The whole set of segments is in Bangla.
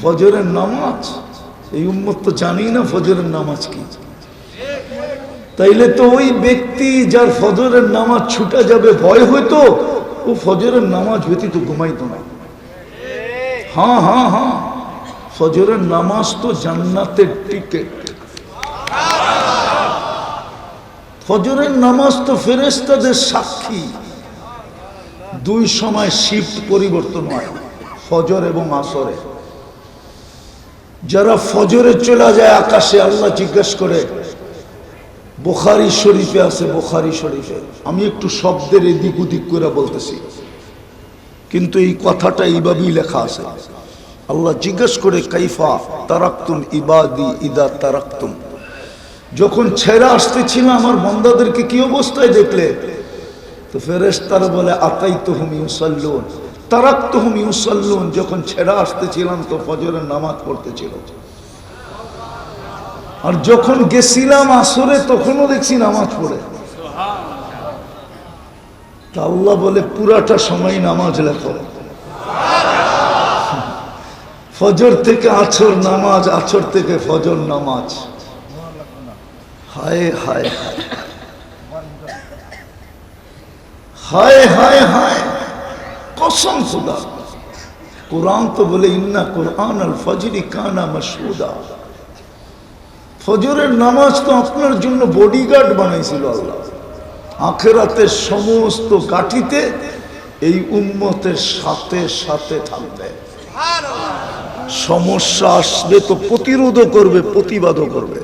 ফজরের নামাজ এই উম্মত তো জানেই না ফজরের নামাজ কি। তাইলে তো ওই ব্যক্তি যার ফজরের নামাজ ছুটা যাবে ভয় হইতো, ও ফজরের নামাজ ব্যতীত ঘুমাইতো না। হ্যাঁ হ্যাঁ হ্যাঁ, ফজরের নামাজ তো জান্নাতের টিকেট। ফজরের নামাজ তো ফেরেশতাদের সাক্ষী। দুই সময় শিফট পরিবর্তন হয়, ফজর এবং আসরে। যারা ফজরে চলে যায় আকাশে, আল্লাহ জিজ্ঞাসা করে, বুখারী শরীফে আছে, বুখারী শরীফে, আমি একটু শব্দের এদিক ওদিক করে বলতেছি, কিন্তু এই কথাটা এইভাবেই লেখা আছে। আল্লাহ জিজ্ঞাসা করে, কাইফা তারাকতুম ইবাদি ইদা তারাকতুম, যখন ছেড়ে আসতেছিলাম আমার বান্দাদেরকে কি অবস্থায় দেখলে? তো ফেরেশতারা বলে, আতাইতুহুম ইউসাল্লুন তারাকতুহুম ইউসাল্লুন, যখন ছেড়ে আসতেছিলাম তো ফজরের নামাজ পড়তেছিল। আর যখন গেছিলাম আসরে তখনও দেখছি নামাজ পড়ে। তা আল্লাহ বলে, পুরাটা সময় নামাজ লেখো। ফজর থেকে আছর নামাজ, আছর থেকে ফজর নামাজ। হায় হায় হায় হায় হায় হায়, কসম খুদা। কুরআন তো বলে, ইন্না কুরআন আল ফজরি কানা মাশহুদা, ফজরের নামাজ তো আপনার জন্য বডিগার্ড বানাইছিল আল্লাহ। আখিরাতের সমস্ত গাঠিতে এই উম্মতের সাথে সাথে থাকবে। সমস্যা আসবে তো প্রতিরোধও করবে, প্রতিবাদও করবে।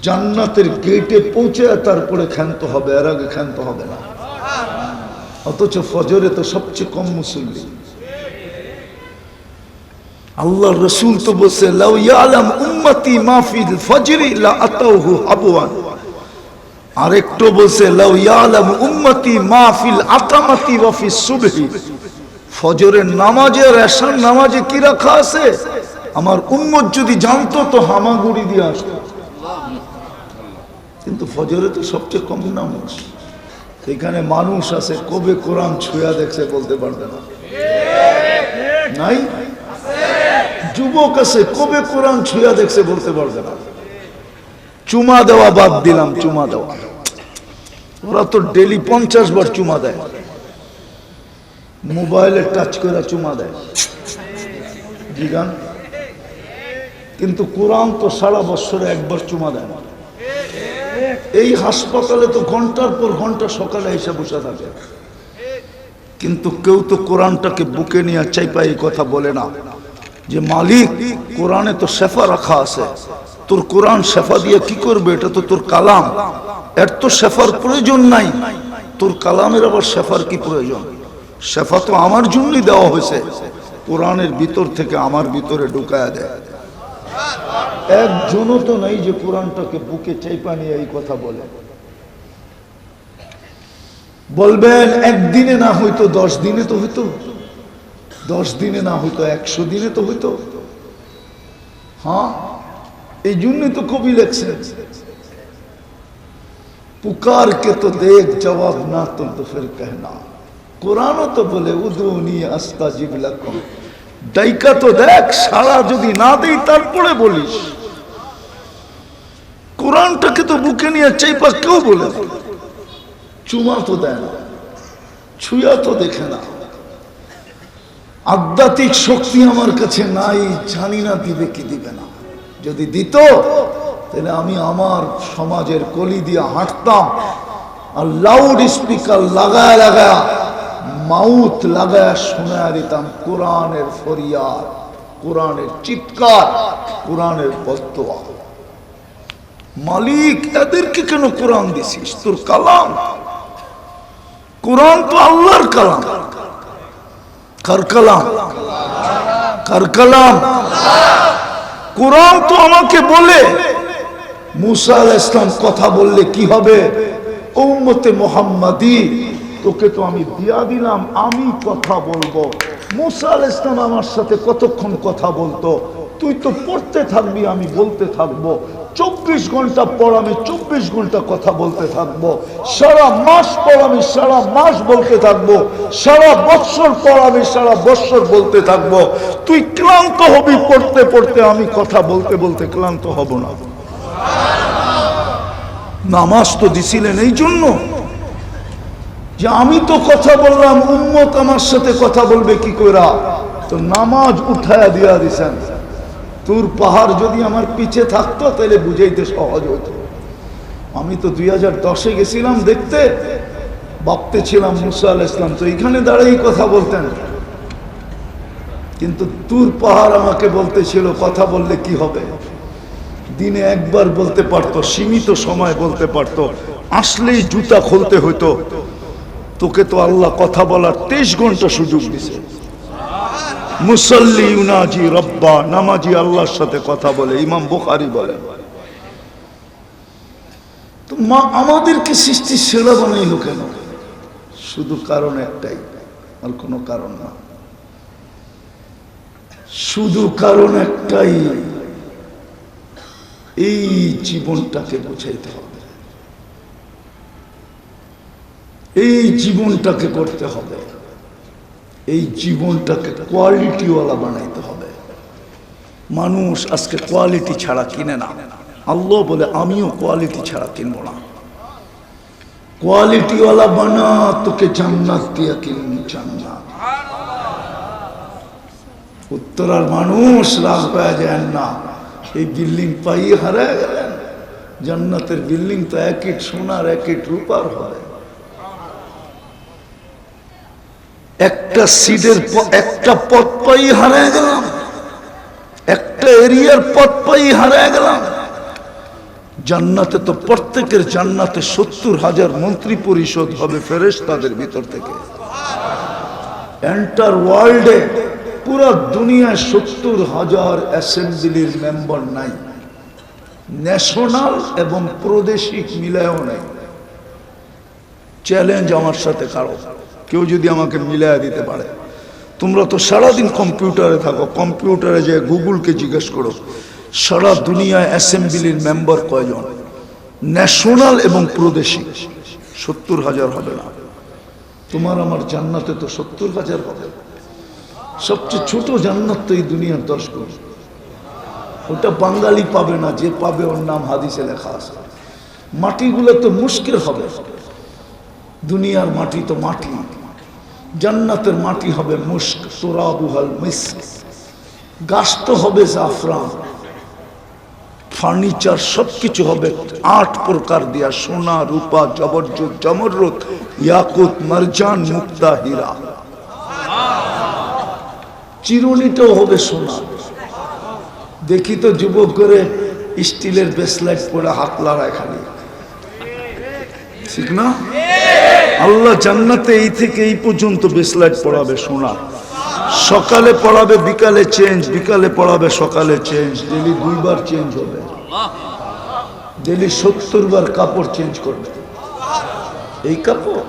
জান্নাতের গেটে পৌঁছে তারপরে ক্ষান্ত হবে, এর আগে ক্ষান্ত হবে না। অথচ ফজরে তো সবচেয়ে কম মুসল্লি। আল্লাহ রসুল তো বলছে, লাউ ইয়ালাম উম্মতি মা ফিল ফজরি লা আতাউহু আবওয়ান। আরেকটু বলছে, লাউ ইয়ালাম উম্মতি মা ফিল আতামাতি ওয়া ফিস সুবহি, ফজরের নামাজে আর এশার নামাজে কি রাখা আছে, আমার উম্মত যদি জানতো তো হামাগুড়ি দিয়ে আসতো। কিন্তু ফজরে তো সবচেয়ে কম নামাজ। এখানে মানুষ আছে কবে কোরআন ছুঁয়া দেখছে বলতে পারবে না, নাই? যুবক আছে কবে কোরআন ছুঁয়া দেখছে বলতে পারবে না। চুমা দেওয়া বাদ দিলাম, চুমা দেওয়া, ওরা তো ডেলি 50 বার চুমা দেয়, মোবাইলে টাচ করে চুমা দেয়, জিগান। কিন্তু কোরআন তো সারা বছরে একবার চুমা দেয় না। এই হাসপাতালে তো ঘন্টার পর ঘন্টা সকালে এসে বসে থাকে, কিন্তু কেউ তো কোরআনটাকে বুকে নিয়ে চাইপা এই কথা বলে না যে, মালিক কোরআনে তো শেফা রাখা আছে, তোর কোরআন শেফা দিয়ে কি করবে? এটা তো তোর কালাম, এর তো শেফার প্রয়োজন নাই, তোর কালামের আবার শেফার কি প্রয়োজন? শেফা তো আমার জন্যই দেওয়া হয়েছে, কোরআনের ভিতর থেকে আমার ভিতরে ঢুকায়া দেয়। একজনও তো নাই যে কোরআনটাকে বুকে চাইপা নিয়ে এই কথা বলে। বলবেন একদিনে না হইতো 10 দিনে তো হইতো, 10 দিনে না হইতো 100 দিনে তো হইতো। হ্যাঁ, এই জন্যই তো কবি লেখছেন, পুকার কে তো দেখ জবাব না তুম তো ফির कहना। কোরআনও তো বলে, উদুনি আস্তাজিব লাকুম, ডাইকা তো দেখ, সারা যদি না দেই তারপরে বলিস। কোরআনটাকে তো বুকে নিয়ে চাইপা কেউ বলে, চুমা তো দেয় না, ছুঁয়া তো দেখে না। আধ্যাত্মিক শক্তি আমার কাছে নাই, জানি না দিবে কি দিবে না। যদি দিত তাহলে আমি আমার সমাজের কলি দিয়ে হাঁটতাম, আর লাউড স্পিকার লাগায় লাগায়, মাউথ লাগায় শোনায় দিতাম কোরআনের ফরিয়াদ, কোরআনের চিৎকার, কোরআনের বদদোয়া। মালিক এদেরকে কেন কোরআন দিছিস? তোর কালাম, কোরআন তো আল্লাহর কালাম। কার কালাম? কার কালাম? কোরআন তো আমাকে বলে, মুসা আলাইহিস সালাম কথা বললে কি হবে? উম্মতে মুহাম্মাদি, তোকে তো আমি দিয়া দিলাম, আমি কথা বলবো। মুসা আলাইহিস সালাম আমার সাথে কতক্ষণ কথা বলতো? তুই তো পড়তে থাকবি, আমি বলতে থাকবো। 24 ঘন্টা পর আমি 24 ঘন্টা কথা বলতে থাকবো, সারা মাস পর আমি সারা মাস বলতে থাকবো, সারা বৎসর পর আমি সারা বৎসর বলতে থাকবো। তুই ক্লান্ত হবি পড়তে পড়তে, আমি কথা বলতে বলতে ক্লান্ত হব না। নামাজ তো দিছিলেন এই জন্য যে আমি তো কথা বললাম, উম্মত আমার সাথে কথা বলবে কি কইরা, তো নামাজ উঠায়া দিয়া দিছেন। তোর পাহাড় যদি আমার পিছে থাকতো তাহলে বুঝাইতে সহজ হতো। আমি তো 2010-এ গেছিলাম দেখতে, ভাবতে ছিলাম মুসা আলাইহিস সালাম তো এখানে দাঁড়িয়ে কথা বলতেন, কিন্তু তুর পাহাড় আমাকে বলতেছিল কথা বললে কি হবে। দিনে একবার বলতে পারতো, সীমিত সময় বলতে পারতো, আসলেই জুতা খুলতে হইতো। তোকে তো আল্লাহ কথা বলার 23 ঘন্টা সুযোগ দিছে। মুসাল্লি ইউনাজি রব্বা, নামাজি আল্লাহর সাথে কথা বলে, ইমাম বুখারী বলে। তো মা আমাদেরকে সৃষ্টি সেরা বানাইল কেন? শুধু কারণ একটাই, আর কোনো কারণ না। শুধু কারণ একটাই, এই জীবনটাকে বুঝাইতে হবে, এই জীবনটাকে করতে হবে, এই জীবনটাকে কোয়ালিটিওয়ালা বানাইতে হবে। মানুষ আজকে কোয়ালিটি ছাড়া কিনে না। আল্লাহ বলে আমিও কোয়ালিটি ছাড়া কিনবো না। কোয়ালিটিওয়ালা বানা, তোকে জান্নাত দিয়া কিনবি জান্নাত। উত্তরার মানুষ রাগ পাওয়া যায় না, এই বিল্ডিং পাই হারায় গেলেন। জান্নাতের বিল্ডিং তো এক ইট সোনার এক ইট রূপার হয়। একটা সিটের একটা পথ পাই হারায় গেলাম, একটা এরিয়ার পথ পাই হারায় গেলাম। জান্নাতে তো প্রত্যেকের জান্নাতে 70,000 মন্ত্রী পরিষদ হবে ফেরেশতাদের ভিতর থেকে। এন্টার ওয়ার্ল্ডে পুরো দুনিয়ায় 70,000 অ্যাসেম্বলির মেম্বার নাই, ন্যাশনাল এবং প্রাদেশিক মিলায়ও নাই। চ্যালেঞ্জ আমার সাথে কারো, কেউ যদি আমাকে মিলাইয়া দিতে পারে। তোমরা তো সারাদিন কম্পিউটারে থাকো, কম্পিউটারে যে গুগলকে জিজ্ঞেস করো সারা দুনিয়ায় অ্যাসেম্বলির মেম্বার কয়জন, ন্যাশনাল এবং প্রাদেশিক। 70,000 হবে না। তোমার আমার জান্নাতে তো 70,000 হবে। সবচেয়ে ছোট জান্নাত তো এই দুনিয়ার 10 গুণ। ওটা বাঙালি পাবে না, যে পাবে ওর নাম হাদিসে লেখা আছে। মাটিগুলো তো মুশকিল হবে, দুনিয়ার মাটি তো মাটি, জান্নাতের মাটি হবে মুশক, তুরাবুহাল মিস্ক। গাছ তো হবে জাফরান, ফার্নিচার সবকিছু হবে 8 প্রকার দিয়া, সোনা রূপা জবরজত জমররত ইয়াকুত মারজান মুক্তা হীরা। চিরুনিটাও হবে সোনা। দেখি তো যুবক করে স্টিলের ব্রেসলেট পরে হাত লড়ায় খালি, ঠিক না? আল্লাহ জান্নাতে এই থেকে এই পর্যন্ত ব্রেসলেট পড়াবে সোনা। সকালে পড়াবে, বিকালে চেঞ্জ, বিকালে পড়াবে, সকালে চেঞ্জ। ডেলি 2 বার চেঞ্জ হবে, ডেলি 70 বার কাপড় চেঞ্জ করবে। এই কাপড়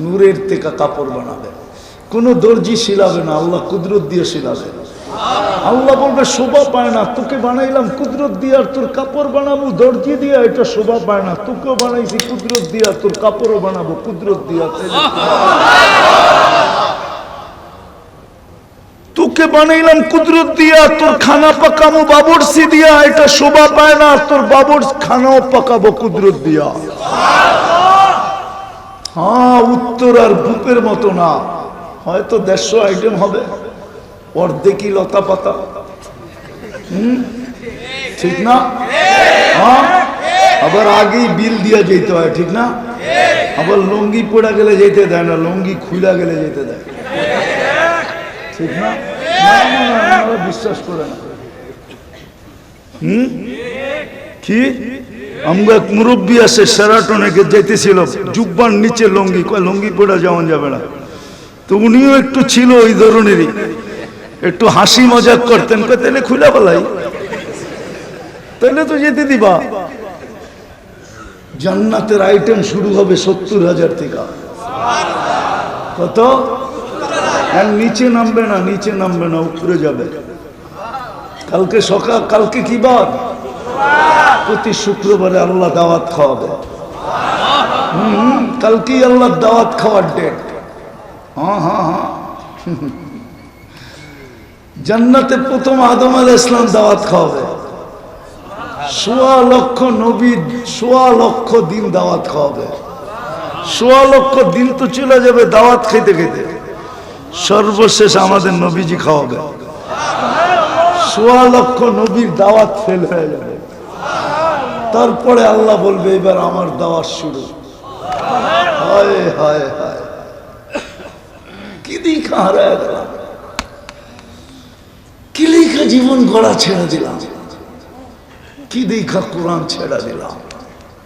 নূরের থেকে কাপড় বানাবে, কোনো দর্জি শিলাবে না, আল্লাহ কুদরত দিয়ে শিলাবে। আল্লাহ বলবে শোভা পায় না, তোকে বানাইলাম কুদরত দিয়ে, আর তোর কাপড় বানাবো দর্জি দিয়া, এটা শোভা পায় না। তোকেও বানাইছি কুদরত দিয়া, তোর কাপড়ও বানাবো কুদরত দিয়া। তোকে বানাইলাম কুদরত দিয়া, তোর খানা পাকামো বাবরসি দিয়া, এটা শোভা পায় না, তোর বাবর খানাও পাকাবো কুদরত দিয়া। হ্যাঁ, উত্তর আর ভূপের মতো না, হয়তো 150 আইটেম হবে, অর্ধেকই লতা পাতা। ঠিক না? হ্যাঁ, আবার আগেই বিল দিয়া যেতে হয়, ঠিক না? আবার লুঙ্গি পড়া গেলে যেতে দেয় না, লুঙ্গি খুলা গেলে যেতে দেয়, ঠিক না? বিশ্বাস করে না। কি আমরা এক মুরব্বী আছে সেরাটনে যেতেছিল, জুব্বার নিচে লুঙ্গি, কয় লুঙ্গি পড়া যাওয়া যাবে না। তো উনিও একটু ছিল ওই ধরনেরই, একটু হাসি মজাক করতেন, তাহলে খুলে বলাই, তাহলে তো যেতে দিবা। জান্নাতের আইটেম শুরু হবে 70,000 থেকে। কত? আর নিচে নামবে না, নিচে নামবে না, উপরে যাবে। কালকে সকাল, কালকে কি বার? প্রতি শুক্রবারে আল্লাহ দাওয়াত খাওয়াবে। কালকেই আল্লাহ দাওয়াত খাওয়ার ডেট। হ্যাঁ হ্যাঁ হ্যাঁ, জান্নাতে প্রথম আদম আলাইহিস সালাম দাওয়াত খাওয়াবে। ১৬ লক্ষ নবী ১৬ লক্ষ দিন দাওয়াত খাওয়াবে। ১৬ লক্ষ দিন তো চলে যাবে দাওয়াত খেতে খেতে, সর্বশেষ আমাদের নবীজি খাওয়াবে। ১৬ লক্ষ নবীর দাওয়াত ফেল হয়ে যাবে, তারপরে আল্লাহ বলবে এবার আমার দাওয়াত শুরু। হায় হায় হায়, কি দেখা হারায় গেলাম, কি লেখা জীবন গড়া ছেড়ে দিলাম, কি দেখা কোরআন ছেড়া দিলাম,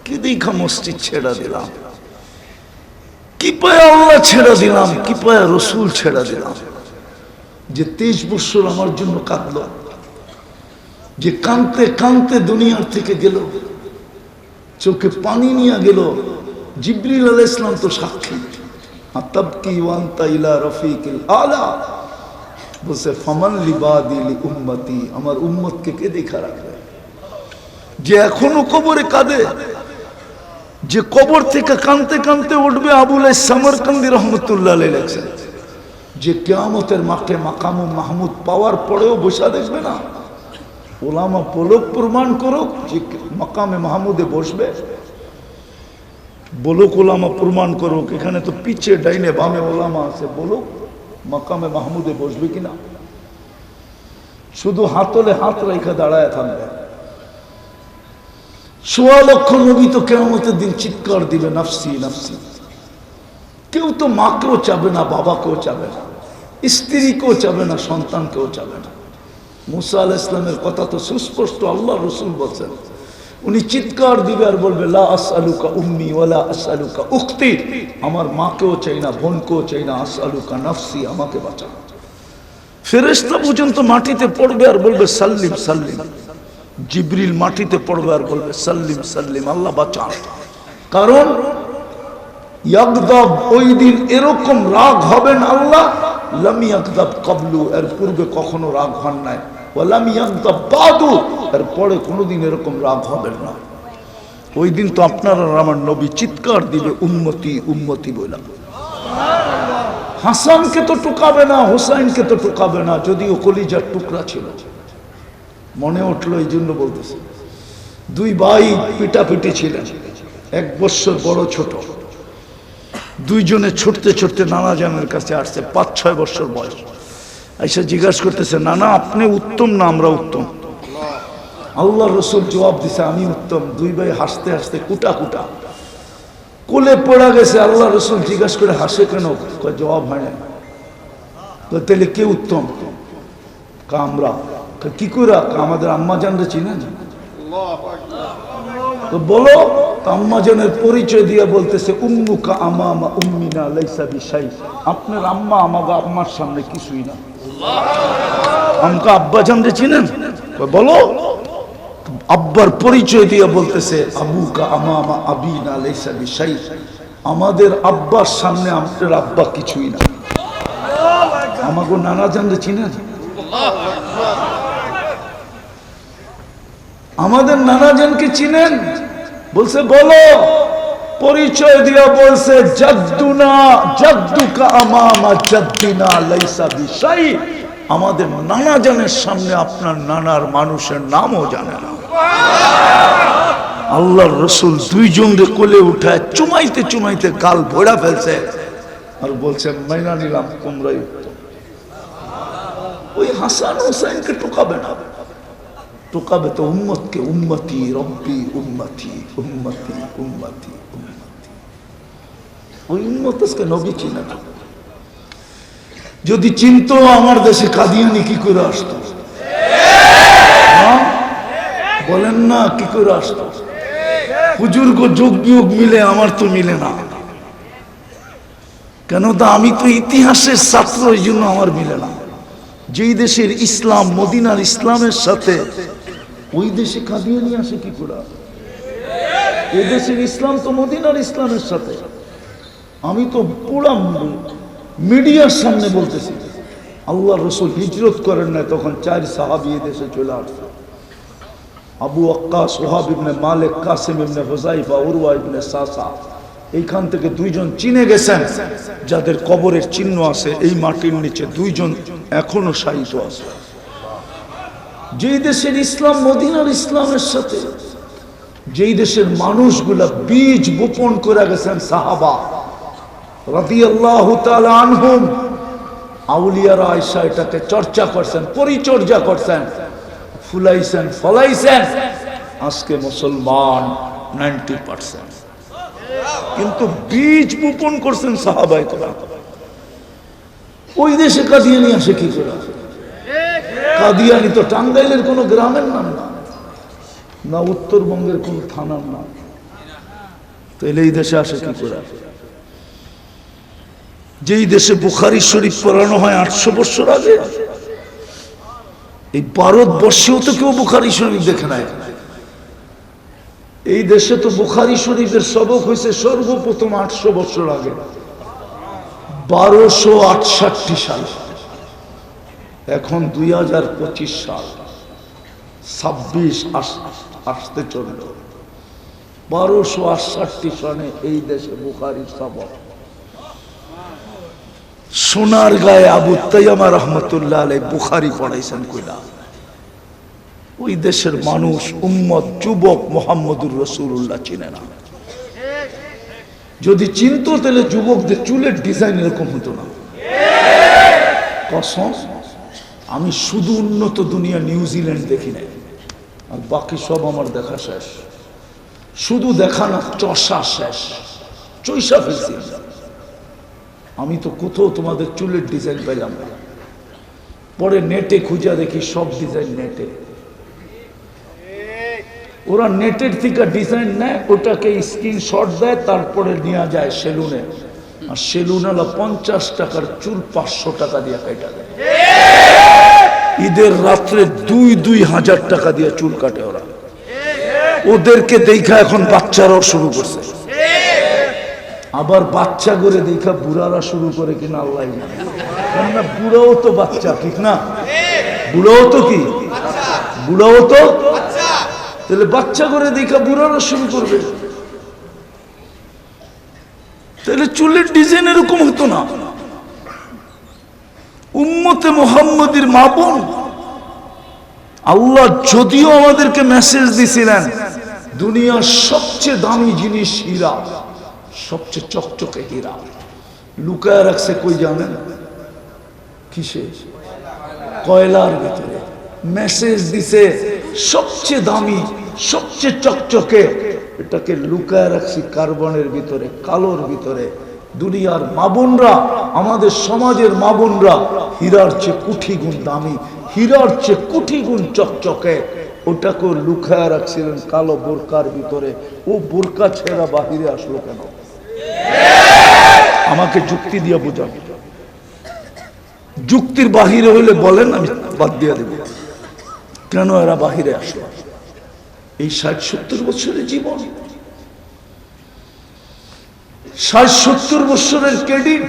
কি দেখা মসজিদ ছেড়া দিলাম, কি পায়ে আল্লাহ ছেড়া দিলাম, কি পায়ে রসুল ছেড়া দিলাম। যে 23 বছর আমার জন্য কাঁদল, যে কাঁদতে কাঁদতে দুনিয়ার থেকে গেল, চোখে পানি নিয়ে গেল। জিবরিল আলাইহিস সালাম তো সাক্ষী। আতাবকি ওয়ান্তা ইলা রফিকিল আলা, বলছে ফামান লিবাদি লি উম্মতি, আমার উম্মতকে কে দেখা রাখবে। যে এখনো কবরে কাঁদে, যে কবর থেকে কাঁদতে কাঁদতে উঠবে, আবুল সামরকান্দি রহমতুল্লাহ আলাইহি লেখছেন, যে কিয়ামতের মাঠে মাকামু মাহমুদ পাওয়ার পরেও বসা দেখবে না। ওলামা বলুক, প্রমাণ করুক যে মাকামে মাহমুদে বসবে, বলুক ওলামা প্রমাণ করুক। এখানে তো পিছে ডাইনে বামে ওলামা আছে, বলুক মাকামে মাহমুদে বসবে কিনা। শুধু হাতলে হাত রেখে দাঁড়ায় থাকবে। ১৬ লক্ষ নবী তো কিয়ামতের দিন চিৎকার দিবে নাফসি নাফসি। কেউ তো মাকেও চাবে না, বাবাকেও চাবে না, স্ত্রীকেও চাবে না, সন্তানকেও চাবে না। মুসা আলাইহিস সালামের কথা তো সুস্পষ্ট, আল্লাহ রসুল বলছেন, উনি চিৎকার দিবে আর বলবে লা আসআলুকা উম্মি ওয়ালা আসআলুকা উখতি, আমার মাকেও চাই না, বোনকেও চাই না, আসআলুকা নাফসি, আমাকে বাঁচাও। ফেরেশতা পর্যন্ত মাটিতে পড়বে আর বলবে সাল্লিম সাল্লিম। জিবরিল মাটিতে পড়বে আর বলবে সাল্লিম সাল্লিম, আল্লাহ বাঁচান। কারণ ইয়াগদাব, ওই দিন এরকম রাগ হবেন আল্লাহ, লাম ইয়াগদাব ক্বাবলু, এর পূর্বে কখনো রাগ হন নাই, ওয়া লাম ইয়াগদাব বাদু, এর পরে কোনোদিন এরকম রাগ হবেন না। ওই দিন তো আপনার আর আমার নবী চিৎকার দিবে উম্মতি উম্মতি বলে। হাসানকে তো টুকাবে না, হুসাইনকে তো টুকাবে না, যদিও কলিজার টুকরা ছিল। মনে উঠলো এই জন্য বলতেছে, দুই ভাই পিটাপিটি ছিলেন, 1 বছর বড় ছোট। দুইজনে ছুটতে ছুটতে নানা জানের কাছে আসছে, 5-6 বছর বয়স। আইসা জিজ্ঞাসা করতেছে, নানা আপনি উত্তম না আমরা উত্তম? আল্লাহ রসুল জবাব দিছে, আমি উত্তম। দুই ভাই হাসতে হাসতে কুটা কুটা কোলে পড়া গেছে। আল্লাহ রসুল জিজ্ঞাসা করে, হাসে কেন? জবাব হয় না। তাহলে কে উত্তম? আমরা। কি করে? আমাদের আম্মা জানরে চিনেন? তো বলো। আম্মাজানের পরিচয় দিয়ে বলতেছে, উম্মুকা আমামা উম্মিনা লাইসা বিশাই, আপনার আম্মা আমাকে আম্মার সামনে কিছুই না। আমাকে আব্বা জানরে চিনেন? বলো। আব্বার পরিচয় দিয়ে বলতেছে, আবুকা আমামা আবিনা লাইসা বিশাই, আমাদের আব্বার সামনে আপনার আব্বা কিছুই না। আমাকে নানা জানরে চিনেন? আমাদের নানাজনকে চিনেন? বলছে বলো। পরিচয় দিয়া বলছে, জাদ্দুনা জাদ্দুকা আমামা জাদ্দিনা লাইসা বিশাই, আমাদের নানাজনের সামনে আপনার নানার মানুষের নামও জানে না। আল্লাহর রসুল দুইজনকে কোলে উঠায় চুমাইতে চুমাইতে গাল ভরা ফেলছে আর বলছে, মাইনা নিলাম তোমরাই উত্তম। ওই হাসান হুসাইনকে টোকাবে না, টোকাবে তো উম্মতকে। উম্মতি রব্বি উম্মতি উম্মতি উম্মতি উম্মতি। ওই উম্মত আজকে নবী চিনে না। যদি চিনতো আমার দেশে কাদিয়ানি কি করে আসতো? বলেন না, কি করে আসতো? হুজুর গো যোগ বিয়োগ মিলে, আমার তো মিলে না। কেন? তা আমি তো ইতিহাসের ছাত্র, এই জন্য আমার মিলে না। যেই দেশের ইসলাম মদিনার ইসলামের সাথে, ওই দেশে কাদিয়ানি আসে কি করে? এই দেশের ইসলাম তো মদিনার ইসলামের সাথে। আমি তো পুরা মিডিয়ার সামনে বলতেছি, আল্লাহ রসুল হিজরত করেন না, তখন 4 সাহাবী দেশে চলে আসছে। আবু ওয়াক্কাস, ওহাব ইবনে মালিক, কাসিম ইবনে হুযাইফা, উরওয়া ইবনে সাসা, এইখান থেকে দুইজন চিনে গেছেন যাদের কবরের চিহ্ন আছে। এই মাটির নিচে দুইজন এখনো শায়িত আছে। যেই দেশের ইসলাম মদিনার ইসলামের সাথে, যেই দেশের মানুষগুলা বীজ বপন করে গেছেন সাহাবা রাদিয়াল্লাহু তাআলা আনহুম, আউলিয়ারা আয়েশা এটাকে চর্চা করছেন, পরিচর্যা করছেন, ফুলাইছেন, ফলাইছেন। আজকে মুসলমান 90%, কিন্তু বীজ বপন করছেন সাহাবায়ে কেরাম। ওই দেশে কাদিয়ানি আসে কি করে? কাদিয়ানি তো টাঙ্গাইলের কোনো গ্রামের নাম না, না উত্তরবঙ্গের কোন থানার নাম। তাহলে এই দেশে আসে কি করে? যেই দেশে বুখারী শরীফ পড়ানো হয় 800 বছর আগে, এই ভারতবর্ষেও তো কেউ বুখারী শরীফ দেখে নাই। এই দেশে তো বুখারী শরীফের সবক হয়েছে সর্বপ্রথম 800 বছর আগে, 1268 সাল। এখন 2025 সাল, 26 আসতে চলল। 1268 সনে এই দেশে বুখারীর সবক। সোনার গায়ে আবু তাইয়ামা রহমতুল্লাহ আলাইহি বুখারী পড়াইছেন কইলা। ওই দেশের মানুষ, উম্মত, যুবক মুহাম্মদুর রাসূলুল্লাহ চিনে না। যদি চিনতো তাহলে যুবকদের চুলের ডিজাইন এরকম হতো না। কসম, আমি শুধু উন্নত দুনিয়া নিউজিল্যান্ড দেখি নাই, আর বাকি সব আমার দেখা শেষ। শুধু দেখা না, চষা শেষ, চৈষা ফেলছি। আমি তো কোথাও তোমাদের চুলের ডিজাইন পেলাম না। পরে নেটে খুঁজা দেখি সব ডিজাইন নেটে। ওরা নেটের থেকে ডিজাইন নেয়, ওটাকে স্ক্রিনশট দেয়, তারপরে নিয়ে যায় সেলুনে। আর সেলুন হলো 50 টাকার চুল 500 টাকা দিয়ে কাটা দেয়। ঈদের রাত্রে 2,000 টাকা দিয়ে চুল কাটে ওরা। ওদেরকে দেখা এখন বাচ্চারাও শুরু করছে। আবার বাচ্চা করে দেখা বুড়ারা শুরু করে কিনা আল্লাহ জানে। কেননা বুড়াও তো বাচ্চা, ঠিক না? বুড়াও তো কি, বুড়াও তো। তাহলে বাচ্চা করে দেখা বুড়ারা শুরু করবে। তাহলে চুলের ডিজাইন এরকম হতো না। উম্মতে মুহাম্মদীর মা বোন, আল্লাহ যদিও আমাদেরকে মেসেজ দিছিলেন দুনিয়ার সবচেয়ে দামি জিনিস হীরা, সবচেয়ে চকচকে হীরা, লুকায় রাখছে কই জানেন? কিসে? কয়লার ভিতরে। মেসেজ দিছে সবচেয়ে দামি, সবচেয়ে চকচকে, এটাকে লুকায় রাখছি কার্বনের ভিতরে, কালোর ভিতরে। দুনিয়ার মা বোনরা, আমাদের সমাজের মা বোনরা হীরার চেয়ে কোটি গুণ দামি, হীরার চেয়ে কোটি গুণ চকচকে, ওটাকে লুকায় রাখছিলেন কালো বোরকার ভিতরে। ও বোরকা ছেড়া বাহিরে আসলো কেন? আমাকে যুক্তি দিয়ে বোঝান। যুক্তির বাহিরে হইলে বলেন, আমি বাদ দিয়ে দেব। কেন এরা বাহিরে আসলো? এই 60-70 বছরের জীবন, 60-70 বছরের ক্রেডিট,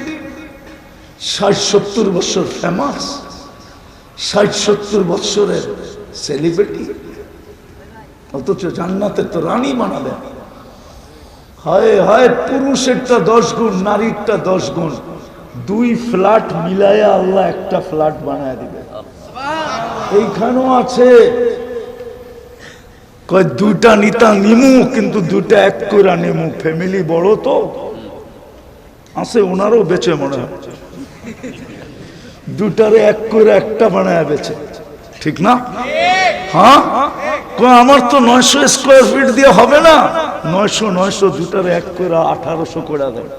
60-70 বছর ফেমাস, 60-70 বছরের সেলিব্রিটি, অথচ জান্নাতের তো রানী বানাবেন। হায় হায়, পুরুষেরটা 10 গুণ, নারীরটা 10 গুণ, 2 ফ্ল্যাট মিলাইয়া আল্লাহ একটা ফ্ল্যাট বানায় দিবে। এইখানেও আছে, কয় 2টা নিতা নিমু, কিন্তু 2টা এক করে নেমু। ফ্যামিলি বড় তো আছে, ওনারও বেচে মনে হয়, 2টারে এক করে একটা বানায় বেচে, ঠিক না? হ্যাঁ, আমার তো 900 স্কোয়ার ফিট দিয়ে হবে না, 900 2টারে এক করে 1800 করে দেয়।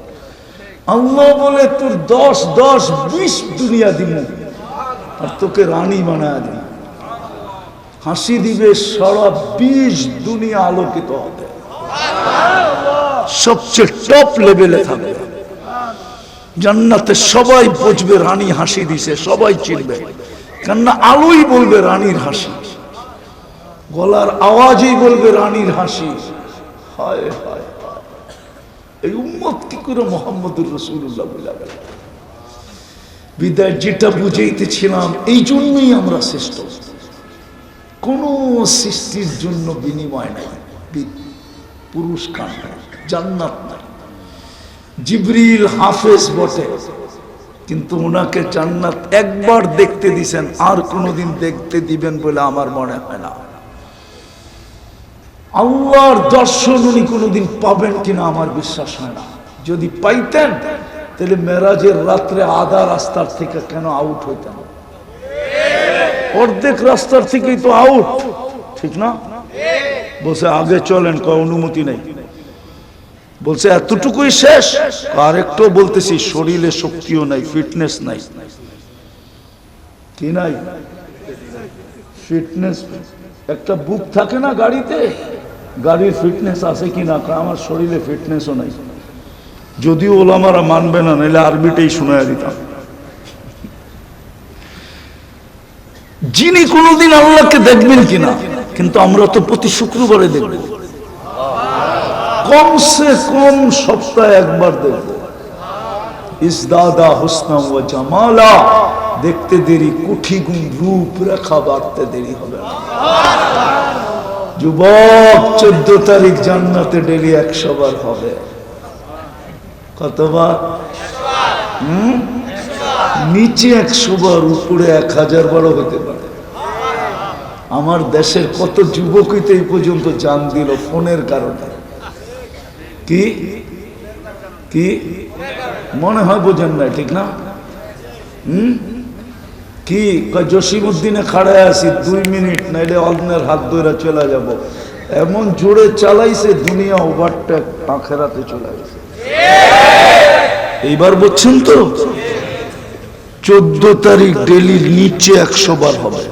আল্লাহ বলে তোর 10-20 দুনিয়া দিমু, আর তোকে রানী বানায় দিন। হাসি দিবে সারা 20 দুনিয়া আলোকিত হবে, সবচেয়ে টপ লেভেলে থাকবে। জান্নাতে সবাই বুঝবে রানী হাসি দিছে, সবাই চিনবে, কেননা আলোই বলবে রানীর হাসি, গলার আওয়াজই বলবে রানীর হাসি। হায় হায়, এই উম্মত কি করে মুহাম্মদুর রাসূলুল্লাহ বলা গেল? বিদায় যেটা বুঝাইতেছিলাম, এই জন্যই আমরা শ্রেষ্ঠ, কোনো সৃষ্টির জন্য বিনিময় নাই, পুরস্কার নাই, জান্নাত নাই। জিবরিল হাফেজ বটে, কিন্তু ওনাকে জান্নাত একবার দেখতে দিছেন, আর কোনোদিন দেখতে দিবেন বলে আমার মনে হয় না। আল্লাহর দর্শন উনি কোনোদিন পাবেন কিনা আমার বিশ্বাস হয় না। যদি পাইতেন তাহলে মেরাজের রাত্রে আধা রাস্তার থেকে কেন আউট হইতেন? অর্ধেক রাস্তার থেকেই তো আউট, ঠিক না? বলছে আগে চলেন, অনুমতি নেই। বলছে এতটুকুই শেষ, আর একটু বলতেছি শরীরে শক্তিও নাই, ফিটনেস নাই। কি নাই? ফিটনেস। একটা বুক থাকে না গাড়িতে, গাড়ির ফিটনেস আছে কিনা? আমার শরীরে ফিটনেসও নাই। যদিও ওলামারা মানবে না, নাহলে আরবিটাই শোনায় দিতাম। যিনি কোনদিন আল্লাহকে দেখবেন কিনা, কিন্তু আমরা তো প্রতি শুক্রবারে দেখব, কমসে কম সপ্তাহে একবার দেখব। ইসদাদা হুসনা ওয়া জামালা, দেখতে দেরি কোটি গুণ রূপ রেখা বাড়তে দেরি হবে না। যুবক, 14 তারিখ জান্নাতে ডেলি 100 বার হবে। কতবার? নিচে 100 বার, উপরে 1000 বারও হতে পারে। আমার দেশের কত যুবকই তো এই পর্যন্ত জান দিল ফোনের কারণে। কি কি মনে হয় বোঝেন না, ঠিক না? কি জসিমউদ্দিনে খাড়ায় আছি 2 মিনিট, নাইলে অন্যের হাত ধরে চলে যাব। এমন জোরে চালাইছে, দুনিয়া ওভারটেক, আখেরাতে চলে গেছে। এইবার বুঝছেন তো? 14 তারিখ ডেলি নিচে 100 বার হবে।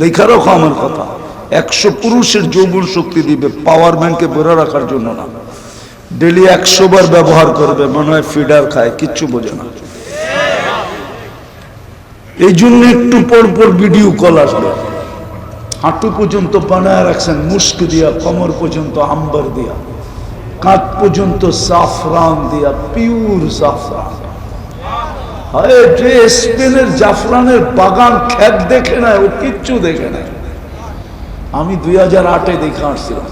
লেখা রাখো আমার কথা। 100 পুরুষের যৌবন শক্তি দিবে, পাওয়ার ব্যাংকে ভরে রাখার জন্য না। ডেলি 100 বার ব্যবহার করবে, মনে হয় ফিডার খায়, কিচ্ছু বোঝে না। এই জন্য একটু পর পর ভিডিও কল আসবে। হাঁটু পর্যন্ত বানায় রাখছেন মুস্ক দিয়া, কমর পর্যন্ত আম্বার দিয়া, কাঁধ পর্যন্ত জাফরান দিয়া, পিওর জাফরান। যে স্পেনের জাফরানের বাগান ক্ষেত দেখে না, ও কিচ্ছু দেখে না। আমি 2008-এ দেখে আসছিলাম,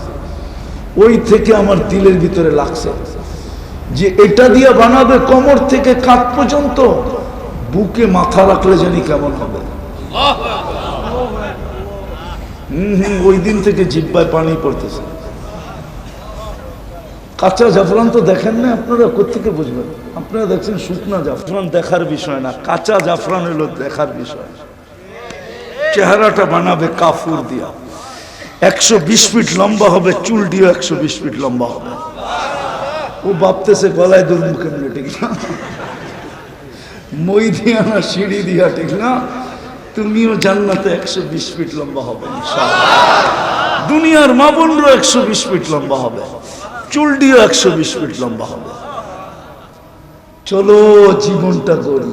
ওই থেকে আমার দিলের ভিতরে লাগছে যে এটা দিয়ে বানাবে কোমর থেকে কাঁধ পর্যন্ত, বুকে মাথা রাখলে জানি কেমন হবে। ওই দিন থেকে জিহ্বায় পানি পড়তেছে। কাঁচা জাফরান তো দেখেন না আপনারা, কোত্থেকে বুঝবেন? আপনারা দেখছেন শুকনা জাফরান, দেখার বিষয় না। কাঁচা জাফরান হলো দেখার বিষয়। চেহারাটা বানাবে কাফুর দিয়া, 120 ফিট লম্বা হবে, চুল দিয়ে 120 ফিট লম্বা হবে। ও ভাবতেছে গলায় ধরুন কেমনে, ঠিক না? মই দিয়া না সিঁড়ি দিয়া, ঠিক না? তুমিও জান্নাতে 120 ফিট লম্বা হবে ইনশাআল্লাহ। দুনিয়ার মা বোনরও 120 ফিট লম্বা হবে, চুল দিয়ে 120 ফিট লম্বা হবে। চলো জীবনটা গড়ি।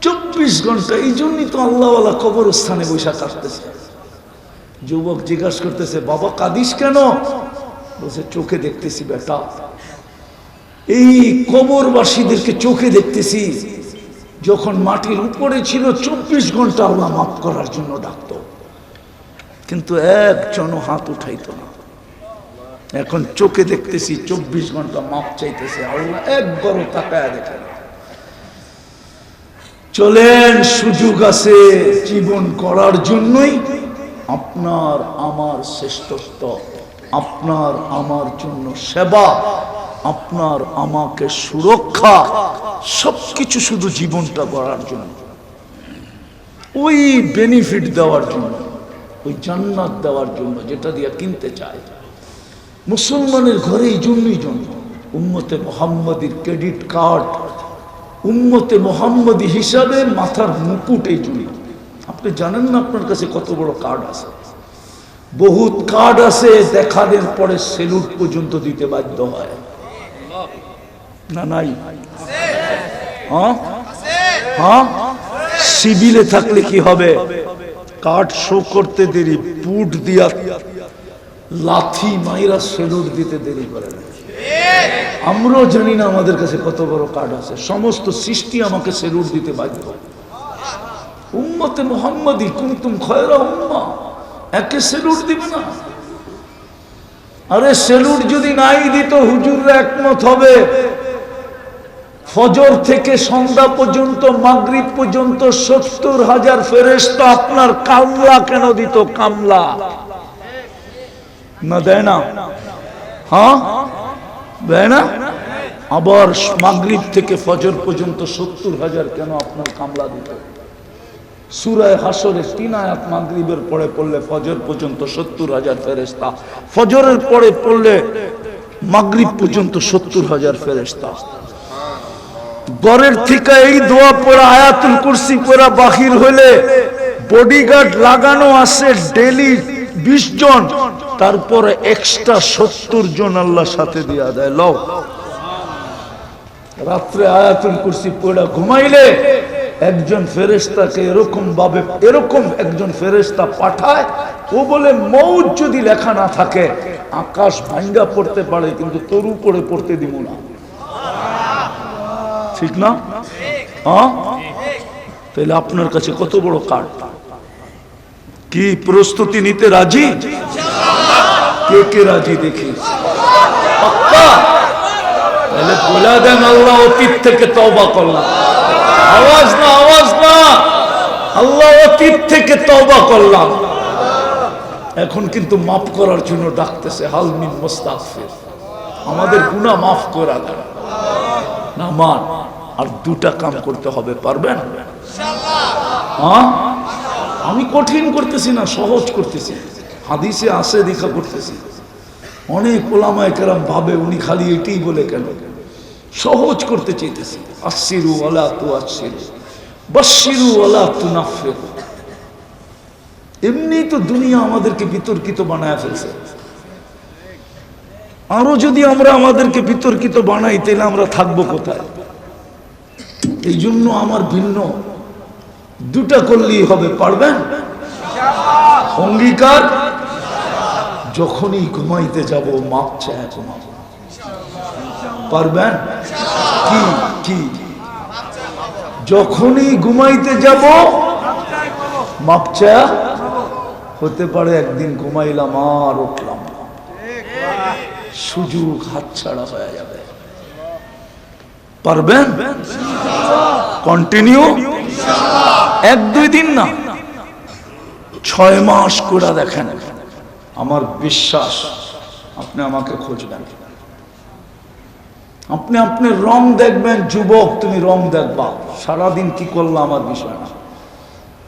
24 ঘন্টা। এই জন্যই তো আল্লাহওয়ালা কবরস্থানে বৈশা কাটতেছে। যুবক জিজ্ঞাসা করতেছে, বাবা কাঁদিস কেন? বলছে চোখে দেখতেছি বেটা, এই কবরবাসীদেরকে চোখে দেখতেছি। যখন মাটির উপরে ছিল 24 ঘন্টা আল্লাহ মাফ করার জন্য ডাকতো, কিন্তু একজনও হাত উঠাইতো না। এখন চোখে দেখতেছি 24 ঘন্টা মাফ চাইতেছে, আল্লাহ একবারও তাকায় দেখে না। চলেন, সুযোগ আছে জীবন করার জন্যই। আপনার আমার শ্রেষ্ঠত্ব, আপনার আমার জন্য সেবা, আপনার আমাকে সুরক্ষা, সবকিছু শুধু জীবনটা গড়ার জন্য, ওই বেনিফিট দেওয়ার জন্য, ওই জান্নাত দেওয়ার জন্য যেটা দিয়ে কিনতে চায়। মুসলমানের ঘরে এই জন্যই জন্ম। উম্মতে মুহাম্মাদির ক্রেডিট কার্ড, উম্মতে মুহাম্মাদি হিসাবে মাথার মুকুট এই জন্য। আপনি জানেন না আপনার কাছে কত বড় কার্ড আছে? বহুত কার্ড আছে, দেখানোর পরে সেলুট পর্যন্ত দিতে বাধ্য হয় না? নাই? হ্যাঁ হ্যাঁ, সিভিলে থাকলে কি হবে? কার্ড শো করতে দেরি, পুট দিয়া লাথি মাইরা সেলুট দিতে দেরি করে না। আমরাও জানি না আমাদের কাছে কত বড় কার্ড আছে। সমস্ত সৃষ্টি আমাকে সেলুট দিতে বাধ্য। উম্মতে মুহাম্মাদি কুনতুম খায়রা উম্মাহ, একে সেলুট দিবে না? আরে সেলুট যদি নাই দিত হুজুররা একমত হবে, ফজর থেকে সন্ধ্যা পর্যন্ত মাগরিব পর্যন্ত 70,000 ফেরেশতা আপনার কামলা কেন দিত? কামলা না দেয় না? হ্যাঁ দেয় না? আবার মাগরিব থেকে ফজর পর্যন্ত 70,000 কেন আপনার কামলা দিত? সূরা হাশরের 3 আয়াত মাগরিবের পরে পড়লে ফজর পর্যন্ত 70,000 ফেরেশতা, ফজরের পরে পড়লে মাগরিব পর্যন্ত 70,000 ফেরেশতা। ঘরের থেকে এই দোয়া পড়া, আয়াতুল কুরসি পড়া বাহির হইলে বডিগার্ড লাগানো আছে ডেইলি 20 জন, তারপরে এক্সট্রা 70 জন আল্লাহর সাথে দিয়া দেয়। লও, রাত্রে আয়াতুল কুরসি পড়া ঘুমাইলে একজন ফেরেশতাকে এরকম একজন ফেরেশতা পাঠায়, ও বলে মৌত যদি লেখা না থাকে আকাশ ভাঙ্গা পড়তে পারে, কিন্তু তোর উপরে পড়তে দিব না। ঠিক না? হ্যাঁ, তাহলে আপনার কাছে কত বড় কার্ড। কি প্রস্তুতি নিতে রাজি? কে কে রাজি দেখি? পাক্কা? তাহলে বলে দেন আল্লাহ অতীত থেকে তওবা করলাম। আওয়াজ না, আওয়াজ না। আল্লাহ অতীত থেকে তওবা করলাম। এখন কিন্তু মাফ করার জন্য ডাকতেছে, হাল মিন মুস্তাগফির, আমাদের গুনাহ মাফ করে দেন। না মান, আর 2টা কাম করতে হবে, পারবেন? হ্যাঁ, আমি কঠিন করতেছি না, সহজ করতেছি। হাদিসে আছে দেখা করতেছি। অনেক ওলামায়ে কেরাম ভাবে উনি খালি এটাই বলে কেন, সহজ করতে চাইতেছি। আসিরু ওয়ালা তুআসিরু, বাশশিরু ওয়ালা তুনাফিরু। এমনি তো দুনিয়া আমাদেরকে বিতর্কিত বানায় ফেলছে। আরো যদি আমরা আমাদেরকে বিতর্কিত বানাই তাহলে আমরা থাকবো কোথায়? এই জন্য আমার ভিন্ন 2টা করলেই হবে। পারবেন? অঙ্গীকার, যখনই ঘুমাইতে যাব মাপ চায় ঘুমাবো। পারবেন? কি কি যখনই ঘুমাইতে যাব মাপ চায়। হতে পারে একদিন ঘুমাইলাম আর উঠলাম না, সুযোগ হাতছাড়া হয়ে যাবে। পারবেন? কন্টিনিউ, 1-2 দিন না, 6 মাস করে দেখেন। আমার বিশ্বাস আপনি আমাকে খুঁজবেন, আপনি আপনার রং দেখবেন। যুবক, তুমি রং দেখবা, সারাদিন কি করলা আমার বিষয় না।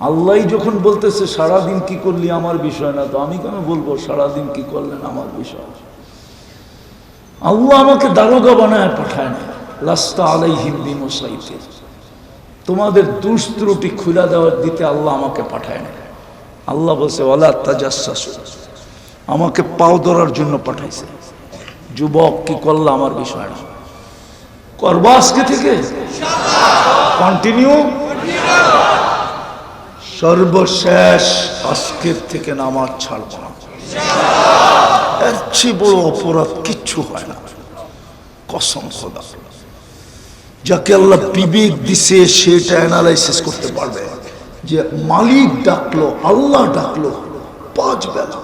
আল্লাহ যখন বলতেছে সারাদিন কি করলি আমার বিষয় না, তো আমি কেন বলবো সারাদিন কি করলেন আমার বিষয়? আল্লাহ আমাকে দারোগা বানায় পাঠায় না। লাস্তা আলাইহিম বিমুসাইতির, তোমাদের দোষ ত্রুটি খুলে দেওয়ার দিতে আল্লাহ আমাকে পাঠায় না। আল্লাহ বলছে ওয়ালা তাজাসসু, আমাকে পাও ধরার জন্য পাঠাইছে। যুবক, কি করলা আমার বিষয় না, করবা আজকে থেকে কন্টিনিউ। সর্বশেষ আজকের থেকে নামাজ ছাড়ব না। এর চেয়ে বড় অপরাধ কিচ্ছু হয় না, কসম খোদা। যাকে আল্লাহ বিবেক দিছে সেটা অ্যানালাইসিস করতে পারবে যে মালিক ডাকলো, আল্লাহ ডাকলো 5 বেলা